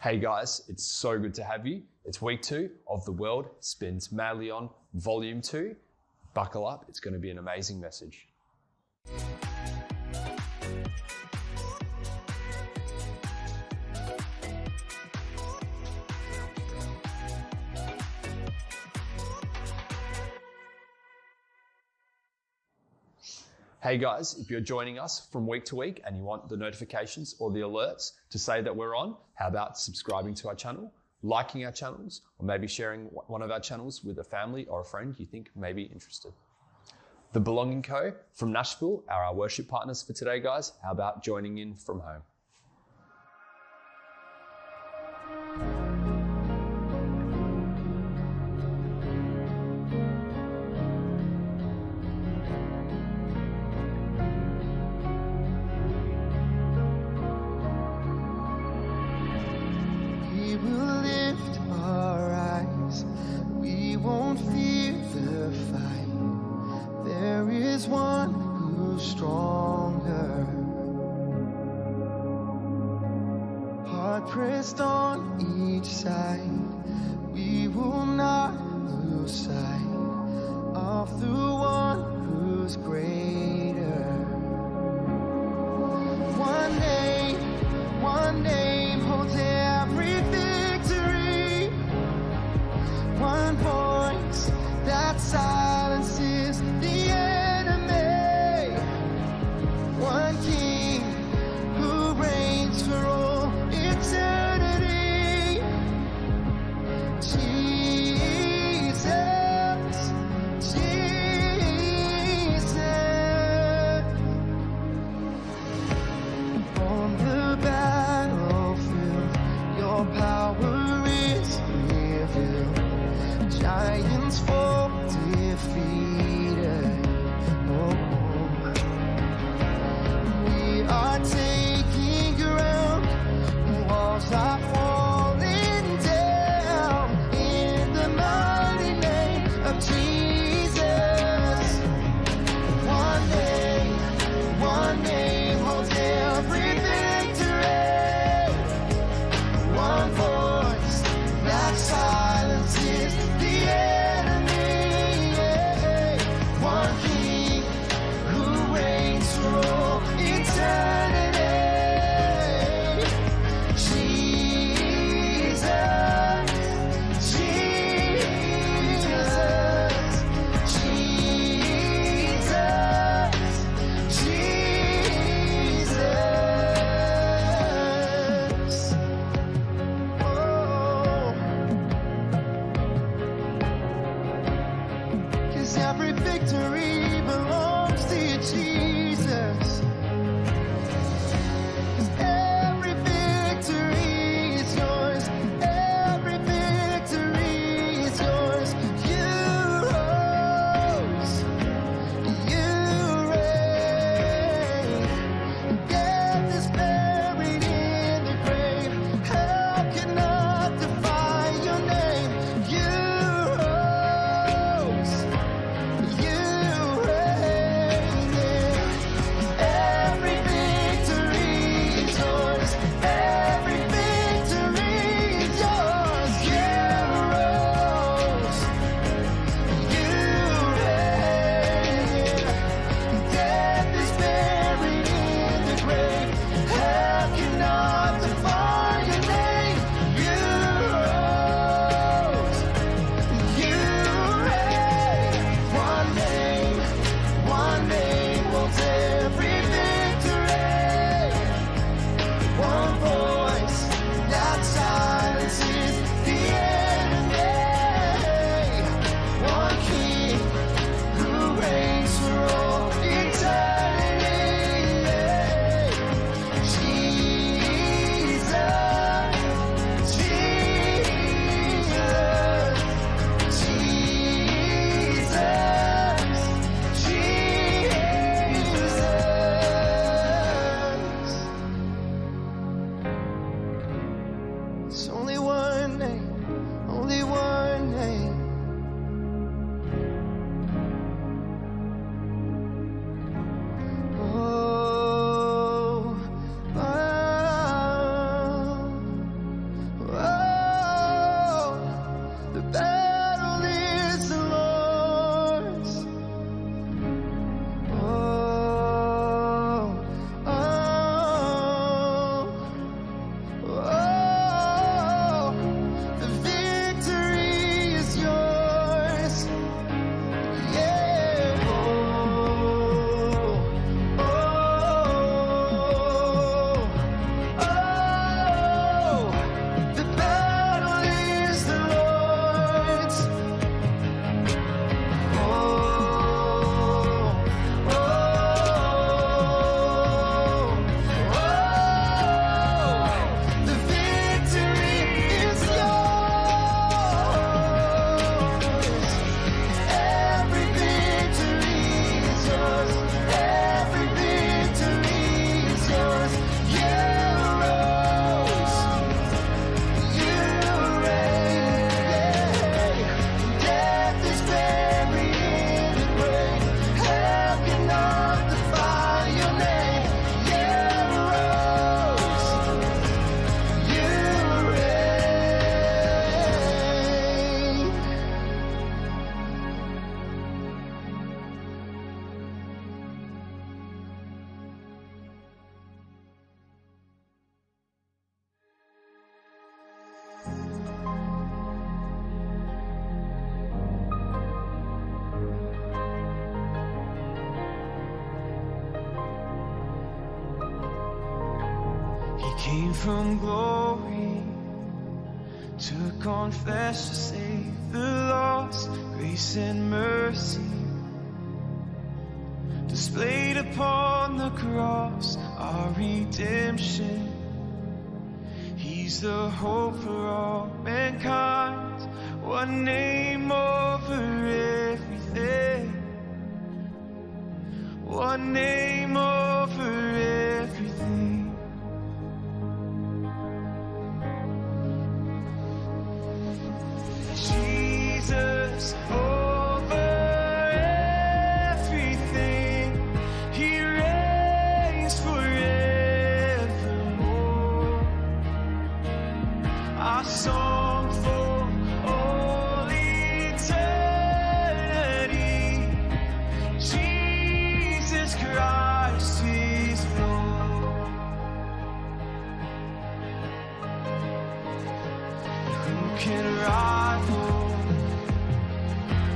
Hey guys, it's so good to have you. It's week 2 of The World Spins Madly On Volume 2. Buckle up, it's going to be an amazing message. Hey guys, if you're joining us from week to week and you want the notifications or the alerts to say that we're on, how about subscribing to our channel, liking our channels, or maybe sharing one of our channels with a family or a friend you think may be interested. The Belonging Co. from Nashville are our worship partners for today, guys. How about joining in from home? One who's stronger, hard pressed on each side, we will not lose sight of the one who's greater. One name holds every victory, one voice that silences the enemy, one King who reigns for all eternity. Jesus, Jesus. On the battlefield, your power is revealed. Giants fall defeated. We are taking ground. Walls are falling down in the mighty name of Jesus. One name holds every victory. One voice that silences the enemy. Yeah. came from glory, took on flesh to save the lost, grace and mercy displayed upon the cross, our redemption. He's the hope for all mankind, one name over everything, one name over everything. Jesus over everything, He reigns forevermore. Our song for all eternity, Jesus Christ is Lord. Who can rival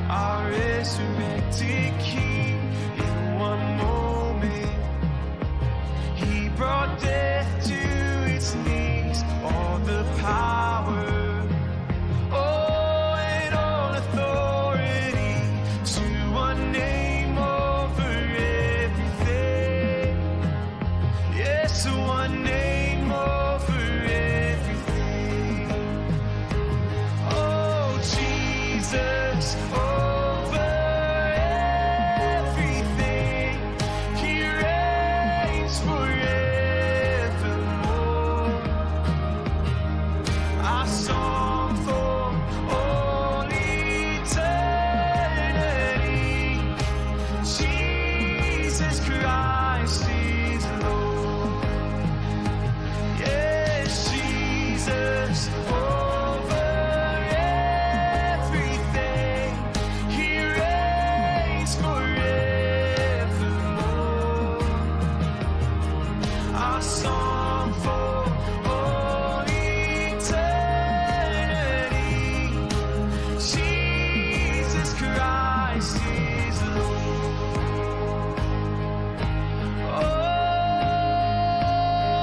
our resurrected King? In one moment He brought death to its knees, all the power, oh, and all authority to one name over everything. Yes, one name over everything. Oh, Jesus over everything, He reigns forevermore. Our song for all eternity, Jesus Christ is Lord. Yes, Jesus over everything, He reigns forevermore. Our song for all eternity, Jesus Christ is Lord. Oh,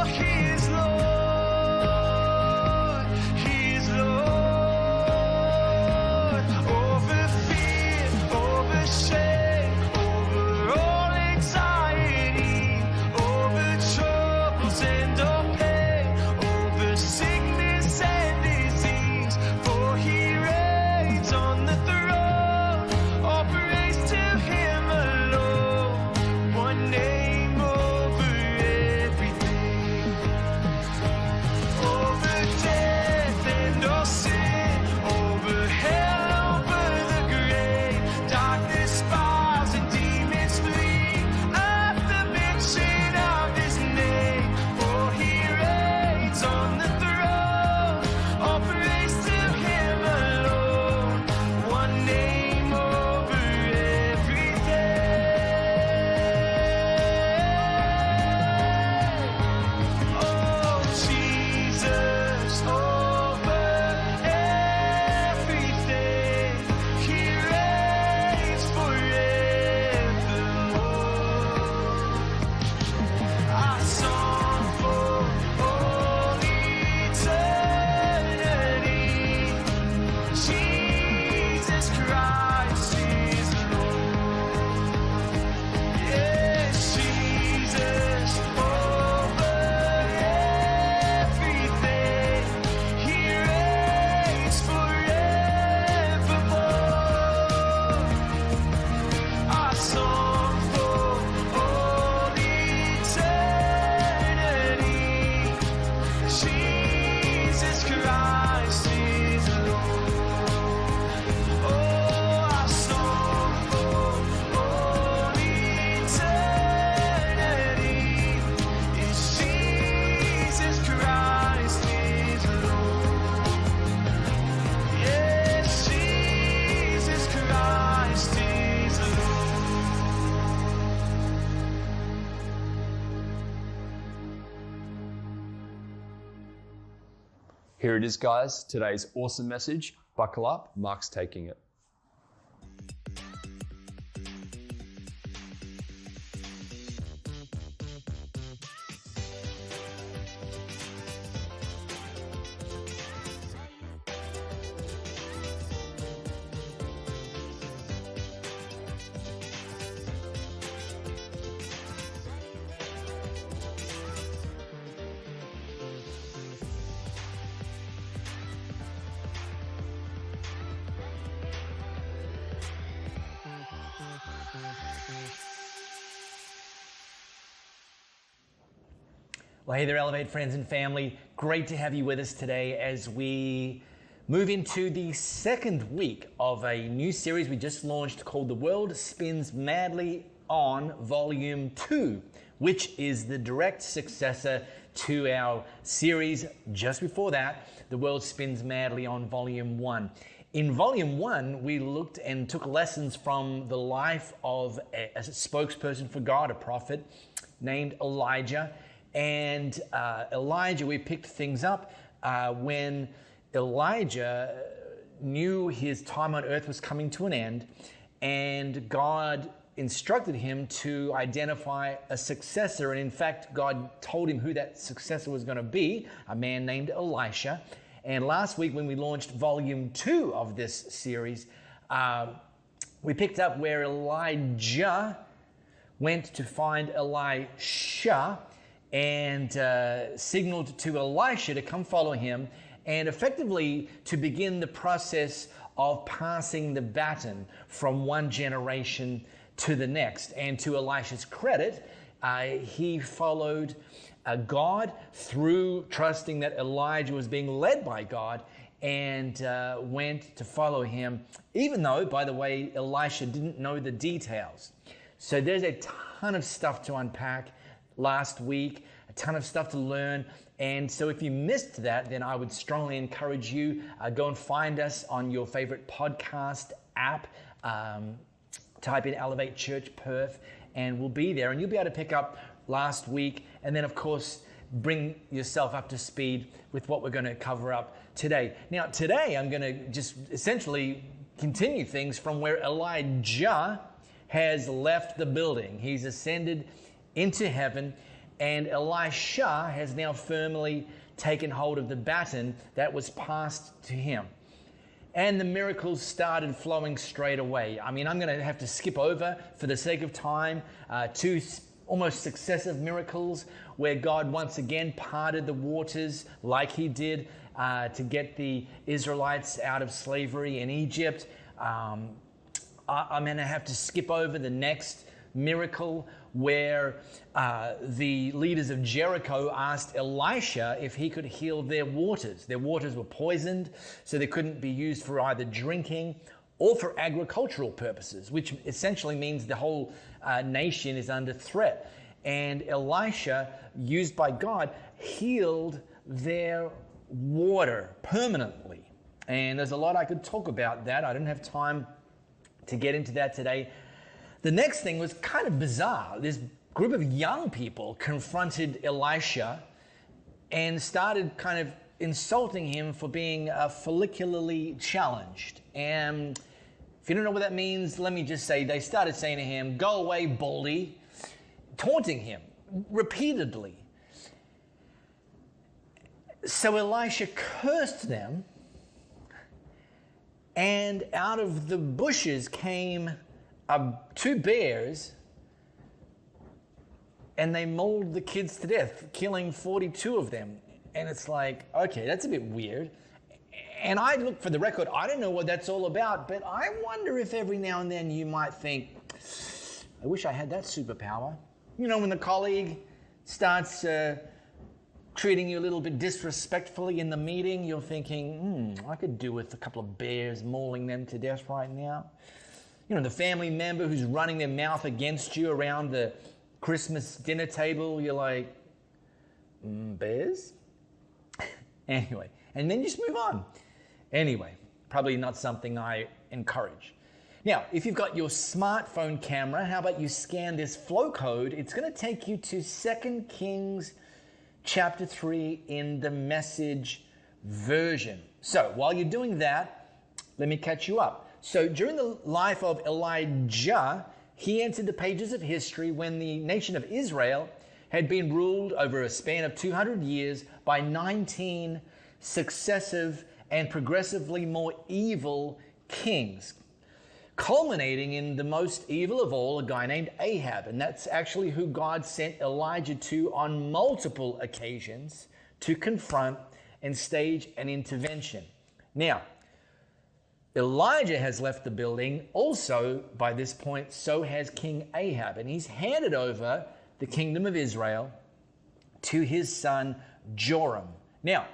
He is Lord, He is Lord. Over fear, over shame, over all anxiety, over troubles and all pain, over sickness and disease, for He reigns on the throne. All praise to Him alone, one name over everything, over death and all sin, over hell, over the grave. Darkness bows and demons flee at the mention of His name, for He reigns on the throne. All praise to Him alone, one name over everything. Oh, Jesus over everything, He reigns forevermore. Our song for all eternity, Jesus Christ is Lord. Yes, Jesus over everything, He reigns forevermore. Our song for all eternity, Jesus Christ is Lord. Oh, our song for all eternity is Jesus Christ is Lord. Yes, Jesus Christ is Lord. Here it is, guys. Today's awesome message. Buckle up. Mark's taking it. Well, hey there, Elevate friends and family. Great to have you with us today as we move into the second week of a new series we just launched called The World Spins Madly On Volume 2, which is the direct successor to our series just before that, The World Spins Madly On Volume 1. In Volume 1, we looked and took lessons from the life of a spokesperson for God, a prophet named Elijah. And Elijah, we picked things up when Elijah knew his time on earth was coming to an end, and God instructed him to identify a successor. And in fact, God told him who that successor was going to be, a man named Elisha. And last week when we launched Volume 2 of this series, we picked up where Elijah went to find Elisha and signaled to Elisha to come follow him and effectively to begin the process of passing the baton from one generation to the next. And to Elisha's credit, he followed God through trusting that Elijah was being led by God and went to follow him, even though, by the way, Elisha didn't know the details. So there's a ton of stuff to unpack last week, a ton of stuff to learn. And so if you missed that, then I would strongly encourage you, go and find us on your favorite podcast app. Type in Elevate Church Perth and we'll be there. And you'll be able to pick up last week and then, of course, bring yourself up to speed with what we're going to cover up today. Now, today I'm going to just essentially continue things from where Elijah has left the building. He's ascended into heaven, and Elisha has now firmly taken hold of the baton that was passed to him. And the miracles started flowing straight away. I mean, I'm going to have to skip over, for the sake of time, two almost successive miracles where God once again parted the waters like he did to get the Israelites out of slavery in Egypt. I'm going to have to skip over the next miracle where the leaders of Jericho asked Elisha if he could heal their waters. Their waters were poisoned, so they couldn't be used for either drinking or for agricultural purposes, which essentially means the whole nation is under threat. And Elisha, used by God, healed their water permanently. And there's a lot I could talk about that. I don't have time to get into that today. The next thing was kind of bizarre. This group of young people confronted Elisha and started kind of insulting him for being follicularly challenged. And if you don't know what that means, let me just say they started saying to him, "Go away, baldy," taunting him repeatedly. So Elisha cursed them, and out of the bushes came two bears, and they mauled the kids to death, killing 42 of them. And it's like, okay, that's a bit weird. And I look, for the record, I don't know what that's all about, but I wonder if every now and then you might think, I wish I had that superpower. You know, when the colleague starts treating you a little bit disrespectfully in the meeting, you're thinking, I could do with a couple of bears mauling them to death right now. You know, the family member who's running their mouth against you around the Christmas dinner table, you're like, bears? Anyway, and then just move on. Anyway, probably not something I encourage. Now, if you've got your smartphone camera, how about you scan this flow code? It's going to take you to 2 Kings chapter 3 in the Message version. So while you're doing that, let me catch you up. So during the life of Elijah, he entered the pages of history when the nation of Israel had been ruled over a span of 200 years by 19 successive and progressively more evil kings, culminating in the most evil of all, a guy named Ahab. And that's actually who God sent Elijah to on multiple occasions to confront and stage an intervention. Now, Elijah has left the building. Also, by this point, so has King Ahab. And he's handed over the kingdom of Israel to his son Joram. Now,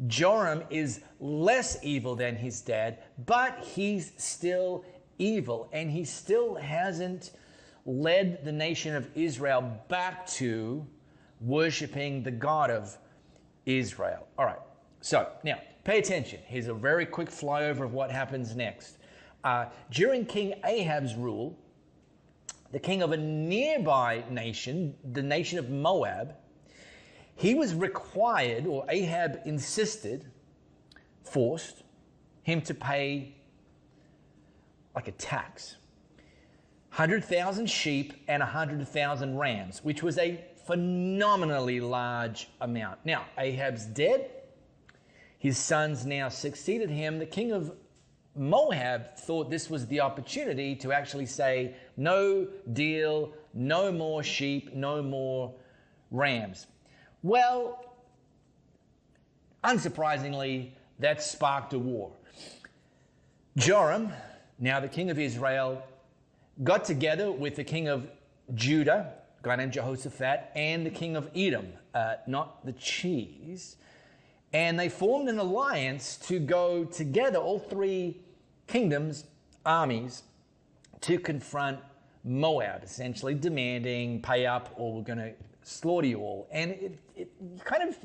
Joram is less evil than his dad, but he's still evil, and he still hasn't led the nation of Israel back to worshiping the God of Israel. All right, so now pay attention. Here's a very quick flyover of what happens next. During King Ahab's rule, the king of a nearby nation, the nation of Moab, he was required, or Ahab insisted, forced him to pay like a tax. 100,000 sheep and 100,000 rams, which was a phenomenally large amount. Now, Ahab's dead. His sons now succeeded him. The king of Moab thought this was the opportunity to actually say, no deal, no more sheep, no more rams. Well, unsurprisingly, that sparked a war. Joram, now the king of Israel, got together with the king of Judah, a guy named Jehoshaphat, and the king of Edom, not the cheese, and they formed an alliance to go together, all three kingdoms, armies, to confront Moab, essentially demanding, pay up or we're going to slaughter you all. And it kind of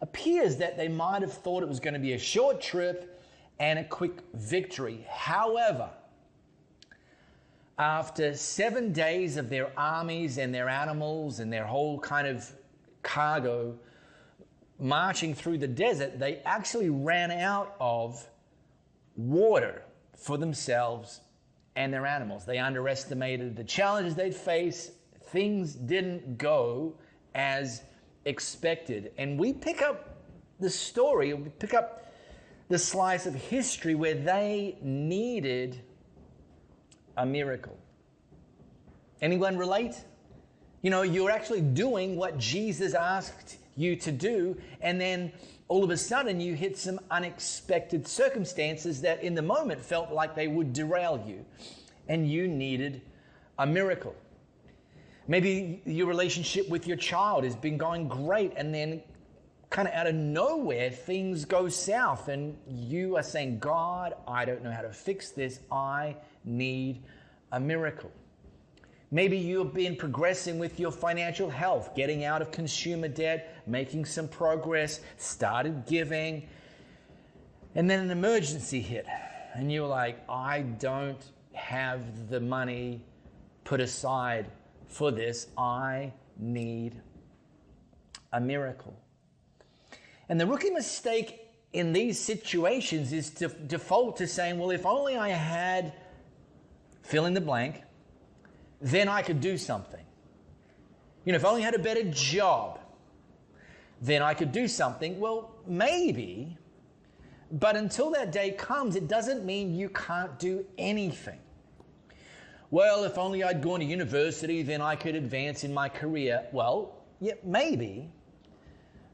appears that they might have thought it was going to be a short trip and a quick victory. However, after 7 days of their armies and their animals and their whole kind of cargo marching through the desert, they actually ran out of water for themselves and their animals. They underestimated the challenges they'd face. Things didn't go as expected. And we pick up the story, we pick up the slice of history where they needed a miracle. Anyone relate? You know, you're actually doing what Jesus asked you to do, and then all of a sudden you hit some unexpected circumstances that in the moment felt like they would derail you, and you needed a miracle. Maybe your relationship with your child has been going great, and then kind of out of nowhere things go south, and you are saying, God, I don't know how to fix this. I need a miracle. Maybe you've been progressing with your financial health, getting out of consumer debt, making some progress, started giving, and then an emergency hit, and you're like, I don't have the money put aside for this. I need a miracle. And the rookie mistake in these situations is to default to saying, well, if only I had fill in the blank, then I could do something. You know, if I only had a better job, then I could do something. Well, maybe, but until that day comes, it doesn't mean you can't do anything. Well, if only I'd gone to university, then I could advance in my career. Well, yeah, maybe.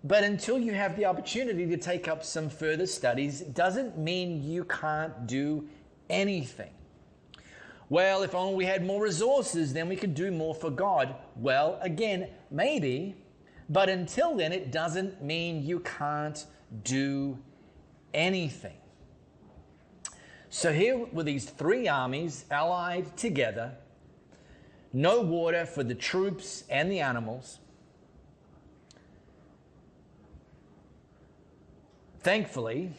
But until you have the opportunity to take up some further studies, it doesn't mean you can't do anything. Well, if only we had more resources, then we could do more for God. Well, again, maybe. But until then, it doesn't mean you can't do anything. So here were these three armies allied together, no water for the troops and the animals. Thankfully,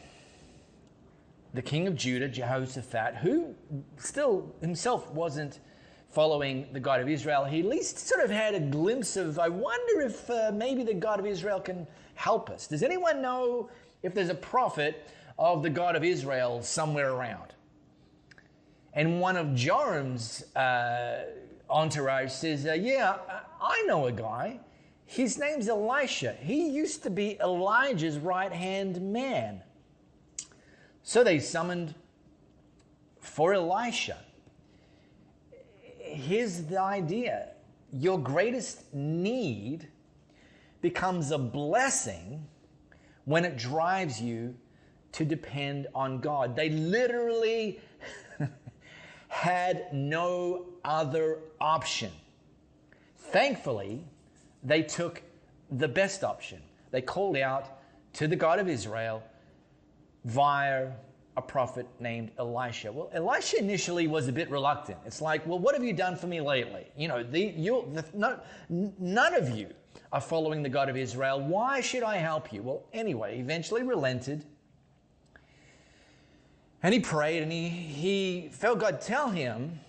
the king of Judah, Jehoshaphat, who still himself wasn't following the God of Israel, he at least sort of had a glimpse of, I wonder if maybe the God of Israel can help us. Does anyone know if there's a prophet of the God of Israel somewhere around? And one of Joram's entourage says, yeah, I know a guy. His name's Elisha. He used to be Elijah's right-hand man. So they summoned for Elisha. Here's the idea. Your greatest need becomes a blessing when it drives you to depend on God. They literally had no other option. Thankfully, they took the best option. They called out to the God of Israel via a prophet named Elisha. Well, Elisha initially was a bit reluctant. It's like, well, what have you done for me lately? You know, none of you are following the God of Israel. Why should I help you? Well, anyway, eventually relented. And he prayed, and he felt God tell him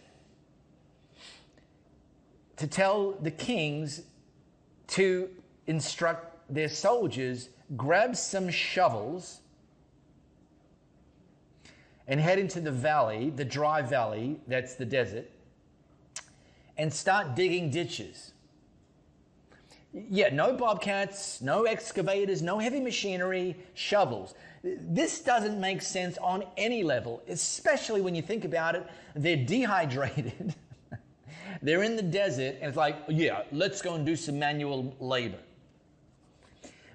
to tell the kings to instruct their soldiers, grab some shovels and head into the valley, the dry valley, that's the desert, and start digging ditches. Yeah, no bobcats, no excavators, no heavy machinery, shovels. This doesn't make sense on any level, especially when you think about it. They're dehydrated. They're in the desert, and it's like, yeah, let's go and do some manual labor.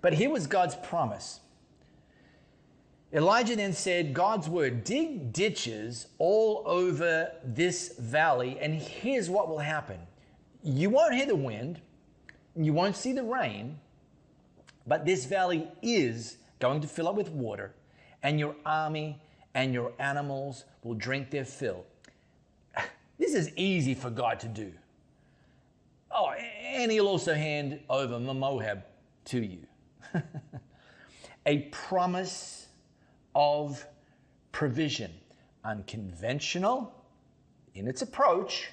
But here was God's promise. Elijah then said, God's word, dig ditches all over this valley, and here's what will happen. You won't hear the wind, you won't see the rain, but this valley is going to fill up with water, and your army and your animals will drink their fill. This is easy for God to do. Oh, and he'll also hand over Moab to you. A promise of provision, unconventional in its approach,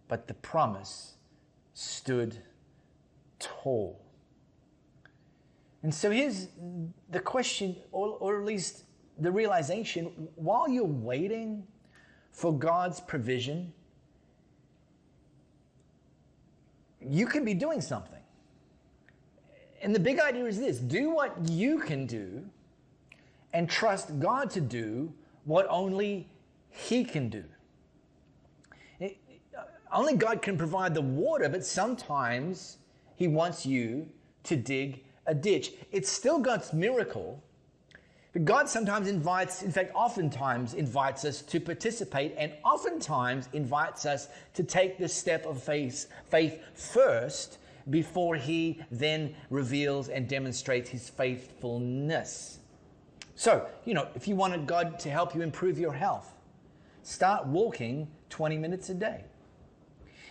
but the promise stood tall. And so here's the question, or at least the realization, while you're waiting for God's provision, you can be doing something. And the big idea is this: do what you can do and trust God to do what only He can do. Only God can provide the water, but sometimes He wants you to dig a ditch. It's still God's miracle, but God sometimes invites, in fact, oftentimes invites us to participate, and oftentimes invites us to take the step of faith first before He then reveals and demonstrates His faithfulness. So, if you wanted God to help you improve your health, start walking 20 minutes a day.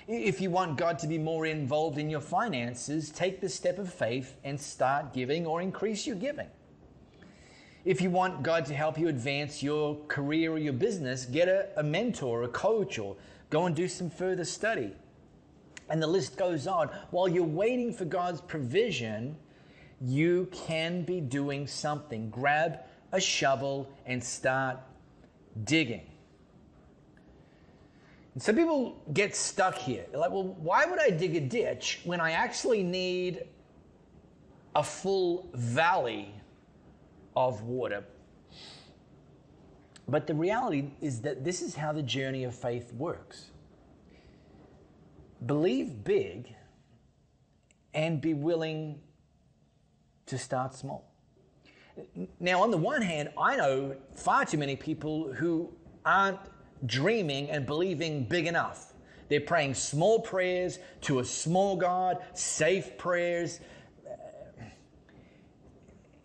If you want God to be more involved in your finances, take the step of faith and start giving or increase your giving. If you want God to help you advance your career or your business, get a mentor, a coach, or go and do some further study. And the list goes on. While you're waiting for God's provision, you can be doing something. Grab a shovel and start digging. And some people get stuck here. They're like, well, why would I dig a ditch when I actually need a full valley of water? But the reality is that this is how the journey of faith works. Believe big and be willing to start small. Now, on the one hand, I know far too many people who aren't dreaming and believing big enough. They're praying small prayers to a small God, safe prayers.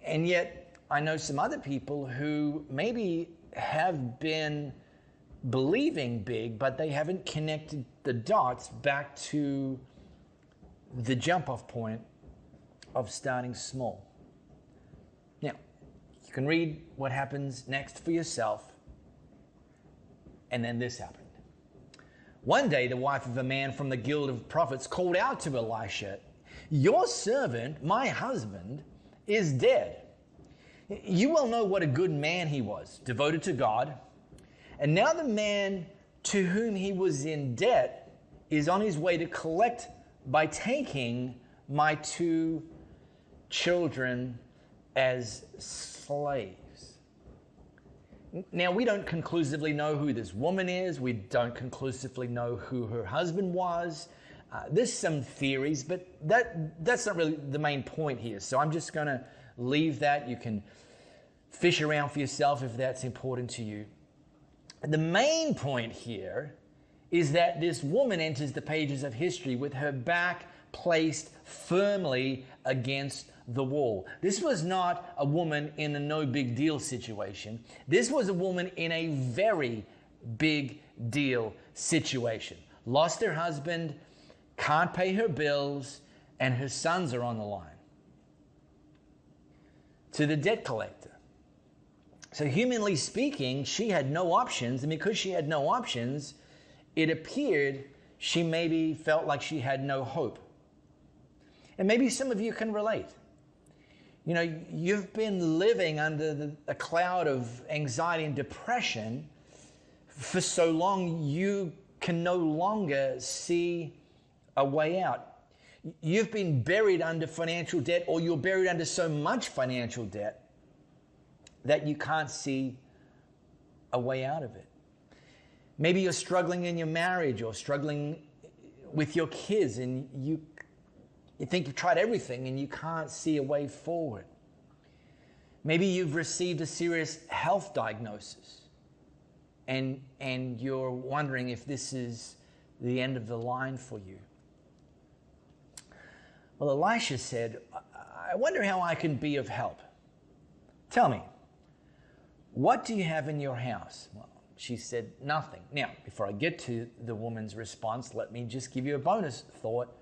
And yet, I know some other people who maybe have been believing big, but they haven't connected the dots back to the jump-off point of starting small. Now, you can read what happens next for yourself. And then this happened. One day, the wife of a man from the guild of prophets called out to Elisha, "Your servant, my husband, is dead. You well know what a good man he was, devoted to God. And now the man to whom he was in debt is on his way to collect by taking my 2 children as slaves." Now, we don't conclusively know who this woman is. We don't conclusively know who her husband was. There's some theories, but that's not really the main point here. So I'm just going to leave that. You can fish around for yourself if that's important to you. The main point here is that this woman enters the pages of history with her back placed firmly against the wall. This was not a woman in a no big deal situation. This was a woman in a very big deal situation. Lost her husband, can't pay her bills, and her sons are on the line. To the debt collector. So humanly speaking, she had no options, and because she had no options, it appeared she maybe felt like she had no hope. And maybe some of you can relate. You know, you've been living under a cloud of anxiety and depression for so long you can no longer see a way out. You've been buried under financial debt, or you're buried under so much financial debt that you can't see a way out of it. Maybe you're struggling in your marriage or struggling with your kids, and you think you've tried everything and you can't see a way forward. Maybe you've received a serious health diagnosis and you're wondering if this is the end of the line for you. Well, Elisha said, I wonder how I can be of help. Tell me, what do you have in your house? Well, she said, nothing. Now, before I get to the woman's response, let me just give you a bonus thought.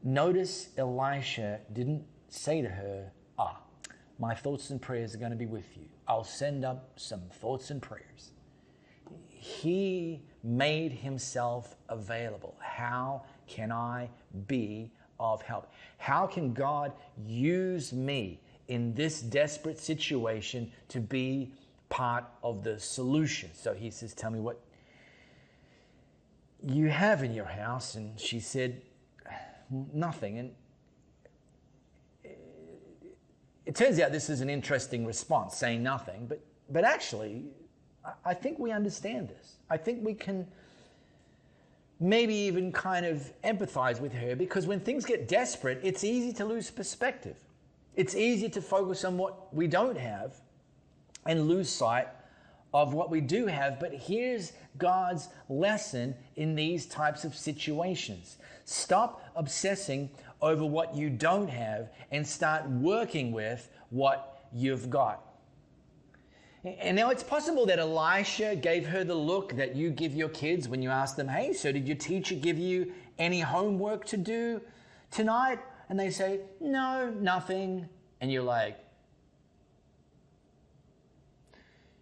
Notice Elisha didn't say to her, my thoughts and prayers are going to be with you. I'll send up some thoughts and prayers. He made himself available. How can I be of help? How can God use me in this desperate situation to be part of the solution? So he says, tell me what you have in your house. And she said, nothing. And it turns out this is an interesting response, saying nothing. But actually, I think we understand this. I think we can maybe even kind of empathize with her, because when things get desperate, it's easy to lose perspective. It's easy to focus on what we don't have and lose sight of what we do have. But here's God's lesson in these types of situations. Stop obsessing over what you don't have and start working with what you've got. And now it's possible that Elisha gave her the look that you give your kids when you ask them, hey, so did your teacher give you any homework to do tonight? And they say, no, nothing. And you're like,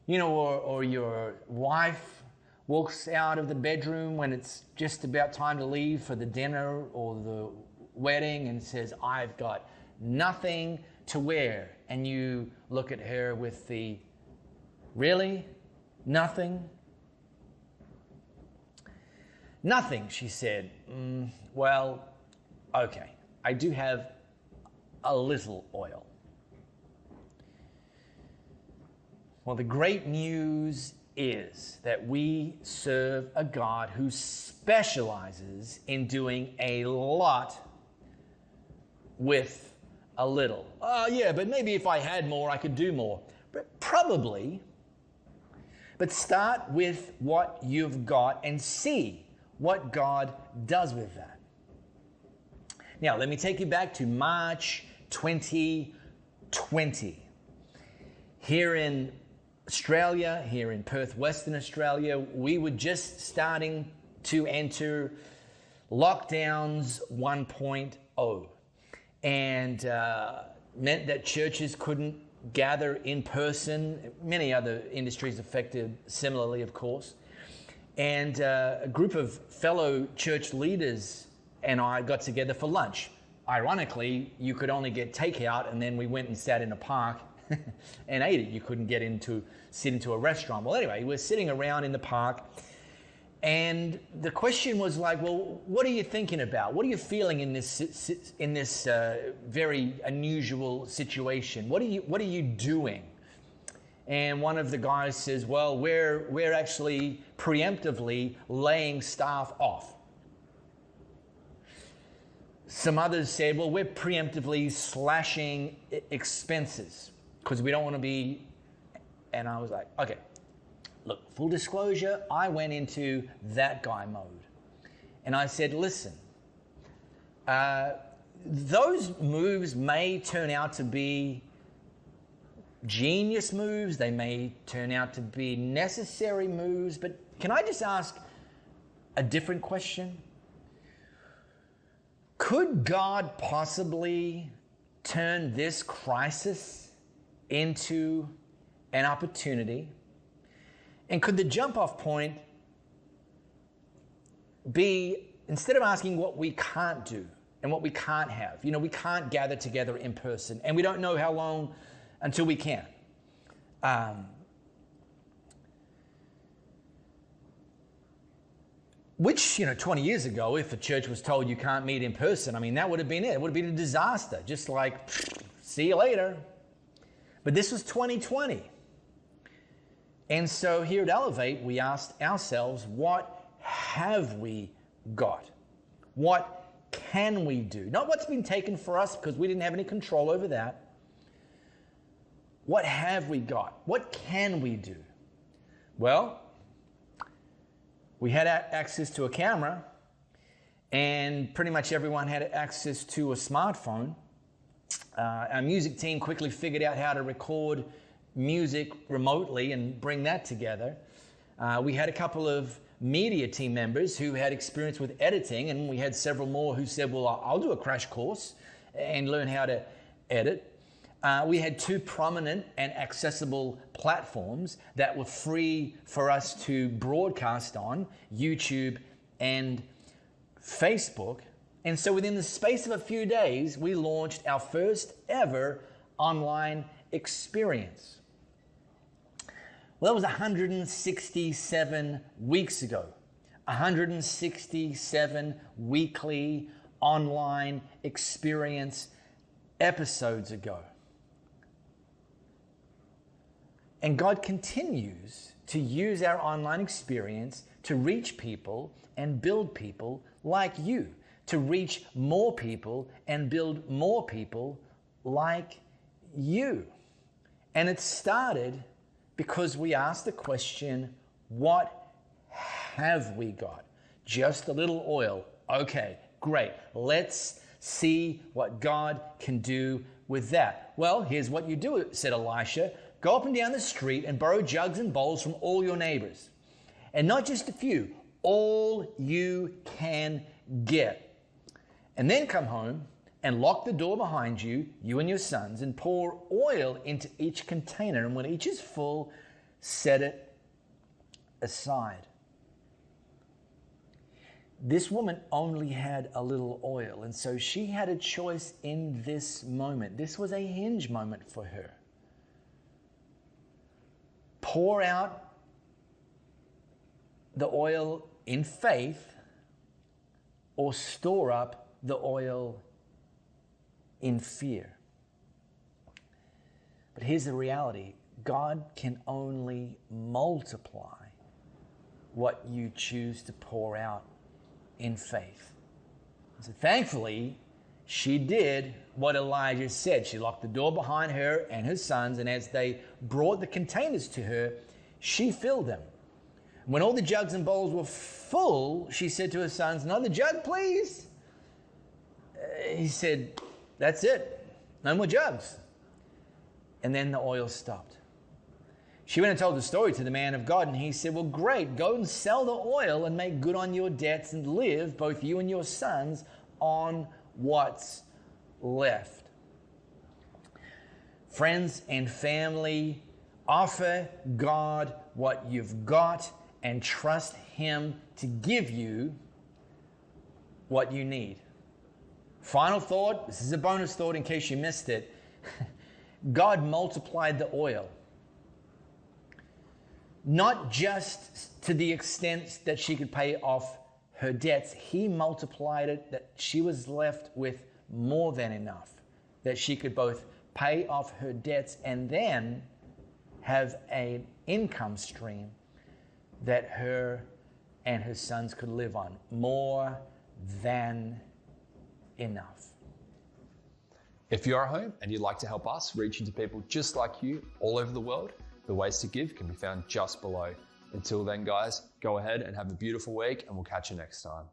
you know, or your wife walks out of the bedroom when it's just about time to leave for the dinner or the wedding and says, I've got nothing to wear. And you look at her with the, really? Nothing? Nothing, she said. Well, okay, I do have a little oil. Well, the great news is that we serve a God who specializes in doing a lot with a little. Yeah, but maybe if I had more, I could do more. But probably. But start with what you've got and see what God does with that. Now, let me take you back to March 2020. Here in Australia, here in Perth, Western Australia, we were just starting to enter lockdowns 1.0, and meant that churches couldn't gather in person. Many other industries affected similarly, of course. And a group of fellow church leaders and I got together for lunch. Ironically, you could only get takeout, and then we went and sat in a park and ate it. You couldn't sit into a restaurant. Well, anyway, we're sitting around in the park, and the question was like, well, what are you thinking about? What are you feeling in this very unusual situation? What are you doing? And one of the guys says, well, we're actually preemptively laying staff off. Some others said, well, we're preemptively slashing expenses because we don't want to be. And I was like, okay, look, full disclosure, I went into that guy mode. And I said, listen, those moves may turn out to be genius moves. They may turn out to be necessary moves. But can I just ask a different question? Could God possibly turn this crisis into an opportunity? And could the jump-off point be, instead of asking what we can't do and what we can't have, we can't gather together in person, and we don't know how long until we can. Which, 20 years ago, if a church was told you can't meet in person, that would have been it. It would have been a disaster. Just like, see you later. But this was 2020. And so here at Elevate, we asked ourselves, what have we got? What can we do? Not what's been taken for us, because we didn't have any control over that. What have we got? What can we do? Well, we had access to a camera, and pretty much everyone had access to a smartphone. Our music team quickly figured out how to record music remotely and bring that together. We had a couple of media team members who had experience with editing, and we had several more who said, well, I'll do a crash course and learn how to edit. We had two prominent and accessible platforms that were free for us to broadcast on, YouTube and Facebook. And so within the space of a few days, we launched our first ever online experience. Well, that was 167 weeks ago. 167 weekly online experience episodes ago. And God continues to use our online experience to reach people and build people like you, to reach more people and build more people like you. And it started because we asked the question, what have we got? Just a little oil. Okay, great. Let's see what God can do with that. Well, here's what you do, said Elisha. Go up and down the street and borrow jugs and bowls from all your neighbors. And not just a few, all you can get. And then come home and lock the door behind you, you and your sons, and pour oil into each container. And when each is full, set it aside. This woman only had a little oil, and so she had a choice in this moment. This was a hinge moment for her. Pour out the oil in faith, or store up the oil in fear. But here's the reality. God can only multiply what you choose to pour out in faith. So thankfully, she did what Elijah said. She locked the door behind her and her sons, and as they brought the containers to her, she filled them. When all the jugs and bowls were full, she said to her sons, "Another jug, please." He said, "That's it. No more jugs." And then the oil stopped. She went and told the story to the man of God, and he said, "Well, great. Go and sell the oil and make good on your debts and live, both you and your sons, on what's left." Friends and family, offer God what you've got and trust Him to give you what you need. Final thought, this is a bonus thought in case you missed it. God multiplied the oil. Not just to the extent that she could pay off her debts. He multiplied it that she was left with more than enough, that she could both pay off her debts and then have an income stream that her and her sons could live on. More than enough. If you're at home and you'd like to help us reach into people just like you all over the world, the ways to give can be found just below. Until then, guys, go ahead and have a beautiful week, and we'll catch you next time.